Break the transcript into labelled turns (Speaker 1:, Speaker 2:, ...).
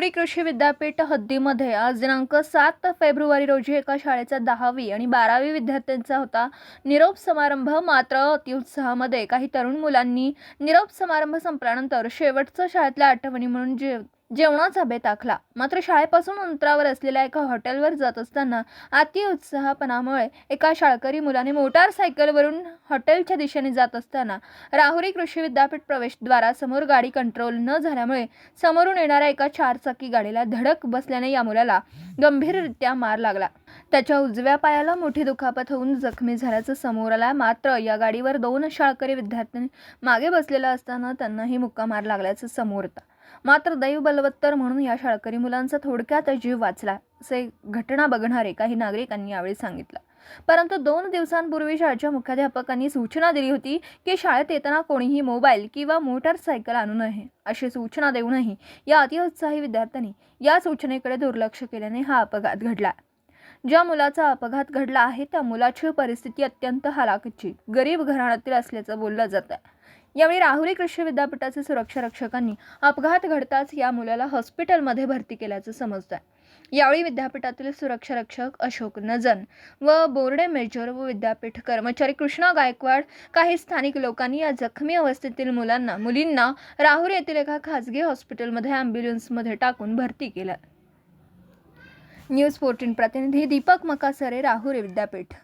Speaker 1: राहुरी कृषी विद्यापीठ हद्दीमध्ये आज दिनांक 7 फेब्रुवारी रोजी एका शाळेचा 10वी आणि 12वी विद्यार्थ्यांचा होता निरोप समारंभ. मात्र अतिउत्साहामध्ये काही तरुण मुलांनी निरोप समारंभ संपल्यानंतर शेवटचं शाळेतल्या आठवणी म्हणून जेवणाचा बेत आखला. मात्र शाळेपासून अंतरावर असलेल्या एका हॉटेलवर जात असताना अतिउत्साहपणामुळे एका शाळकरी मुलाने मोटारसायकलवरून हॉटेलच्या दिशेने जात असताना राहुरी कृषी विद्यापीठ प्रवेशद्वारासमोर गाडी कंट्रोल न झाल्यामुळे समोरून येणाऱ्या एका चारचाकी गाडीला धडक बसल्याने या मुलाला गंभीररित्या मार लागला. त्याच्या उजव्या पायाला मोठी दुखापत होऊन जखमी झाल्याचं समोर आलं. मात्र या गाडीवर 2 शाळकरी विद्यार्थी मागे बसलेला असताना त्यांनाही मुक्का मार लागल्याचं समोर येतं. मात्र दैव बलवत्तर म्हणून या शाळकरी मुलांचा थोडक्यात जीव वाचला, असे घटना बघणारे काही नागरिकांनी यावेळी सांगितलं. परंतु 2 दिवसांपूर्वी शाळेच्या मुख्याध्यापकांनी सूचना दिली होती की शाळेत येताना कोणीही मोबाईल किंवा मोटारसायकल आणू नये, अशी सूचना देऊनही या अतिउत्साही विद्यार्थ्यांनी या सूचनेकडे दुर्लक्ष केल्याने हा अपघात घडला. ज्या मुलाचा अपघात घडला आहे त्या मुलाची परिस्थिती अत्यंत हलाखीची, गरीब घराण्यातील असल्याचं बोललं जातं. यावेळी राहुरी कृषी विद्यापीठाचे सुरक्षा रक्षकांनी अपघात घडताच या मुलाला हॉस्पिटलमध्ये भरती केल्याचं समजतं. यावेळी विद्यापीठातील सुरक्षा रक्षक अशोक नजन व बोर्डे मेजर व विद्यापीठ कर्मचारी कृष्णा गायकवाड, काही स्थानिक लोकांनी या जखमी अवस्थेतील मुलींना राहुरी येथील एका खासगी हॉस्पिटलमध्ये ॲम्ब्युलन्समध्ये टाकून भरती केलं. न्यूज 14 प्रतिनिधी दीपक मकासरे, राहुरी विद्यापीठ.